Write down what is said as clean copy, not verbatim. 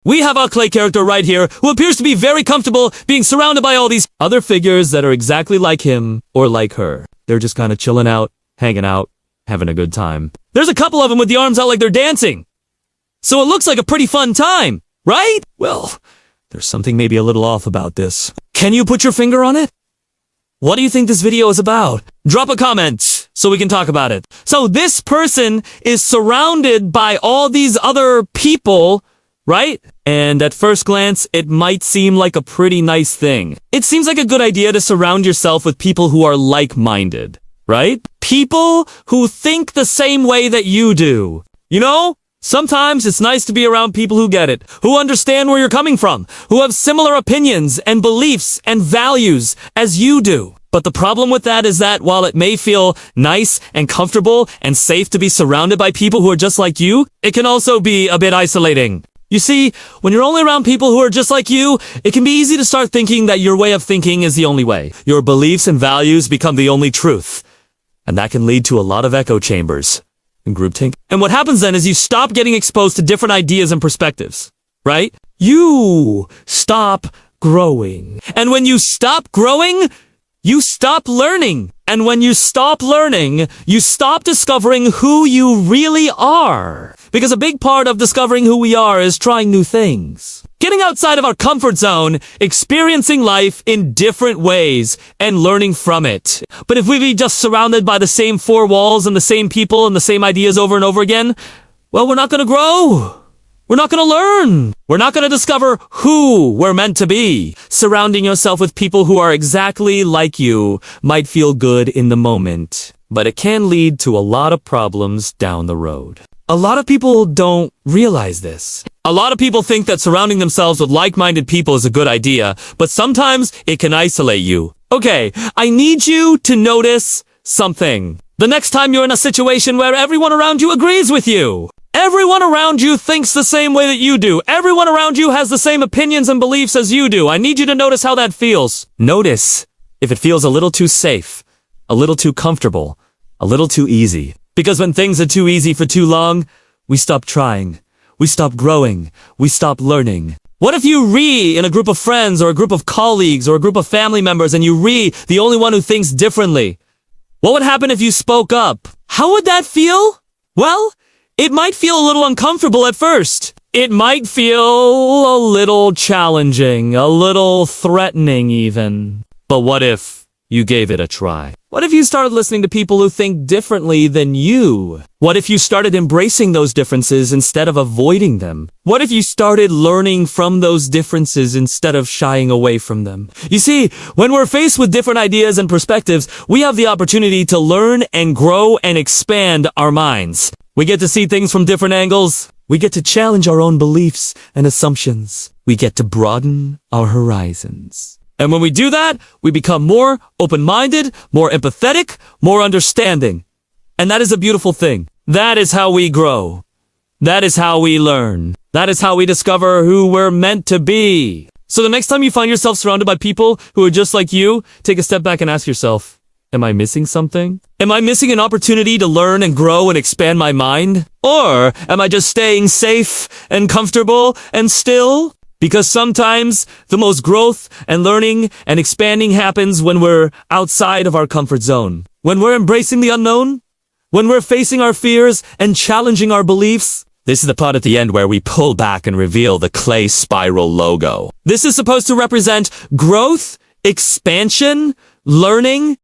We have our Clay character right here, who appears to be very comfortable being surrounded by all these other figures that are exactly like him or like her. They're just kind of chilling out, hanging out, having a good time. There's a couple of them with the arms out like they're dancing. So it looks like a pretty fun time, right? Well, there's something maybe a little off about this. Can you put your finger on it? What do you think this video is about? Drop a comment so we can talk about it. So this person is surrounded by all these other people, right? And at first glance, it might seem like a pretty nice thing. It seems like a good idea to surround yourself with people who are like-minded, right? People who think the same way that you do. You know? Sometimes it's nice to be around people who get it, who understand where you're coming from, who have similar opinions and beliefs and values as you do. But the problem with that is that while it may feel nice and comfortable and safe to be surrounded by people who are just like you, it can also be a bit isolating. You see, when you're only around people who are just like you, it can be easy to start thinking that your way of thinking is the only way. Your beliefs and values become the only truth. And that can lead to a lot of echo chambers and groupthink. And what happens then is you stop getting exposed to different ideas and perspectives, right? You stop growing. And when you stop growing, you stop learning. And when you stop learning, you stop discovering who you really are. Because a big part of discovering who we are is trying new things. Getting outside of our comfort zone, experiencing life in different ways, and learning from it. But if we be just surrounded by the same four walls and the same people and the same ideas over and over again, well, we're not gonna grow. We're not gonna learn. We're not gonna discover who we're meant to be. Surrounding yourself with people who are exactly like you might feel good in the moment, but it can lead to a lot of problems down the road. A lot of people don't realize this. A lot of people think that surrounding themselves with like-minded people is a good idea, but sometimes it can isolate you. Okay, I need you to notice something. The next time you're in a situation where everyone around you agrees with you. Everyone around you thinks the same way that you do. Everyone around you has the same opinions and beliefs as you do. I need you to notice how that feels. Notice if it feels a little too safe, a little too comfortable, a little too easy. Because when things are too easy for too long, we stop trying. We stop growing. We stop learning. What if you in a group of friends or a group of colleagues or a group of family members and you the only one who thinks differently? What would happen if you spoke up? How would that feel? Well, it might feel a little uncomfortable at first. It might feel a little challenging, a little threatening even. But what if you gave it a try? What if you started listening to people who think differently than you? What if you started embracing those differences instead of avoiding them? What if you started learning from those differences instead of shying away from them? You see, when we're faced with different ideas and perspectives, we have the opportunity to learn and grow and expand our minds. We get to see things from different angles. We get to challenge our own beliefs and assumptions. We get to broaden our horizons. And when we do that, we become more open-minded, more empathetic, more understanding. And that is a beautiful thing. That is how we grow. That is how we learn. That is how we discover who we're meant to be. So the next time you find yourself surrounded by people who are just like you, take a step back and ask yourself, am I missing something? Am I missing an opportunity to learn and grow and expand my mind? Or am I just staying safe and comfortable and still? Because sometimes the most growth and learning and expanding happens when we're outside of our comfort zone. When we're embracing the unknown. When we're facing our fears and challenging our beliefs. This is the part at the end where we pull back and reveal the clay spiral logo. This is supposed to represent growth, expansion, learning,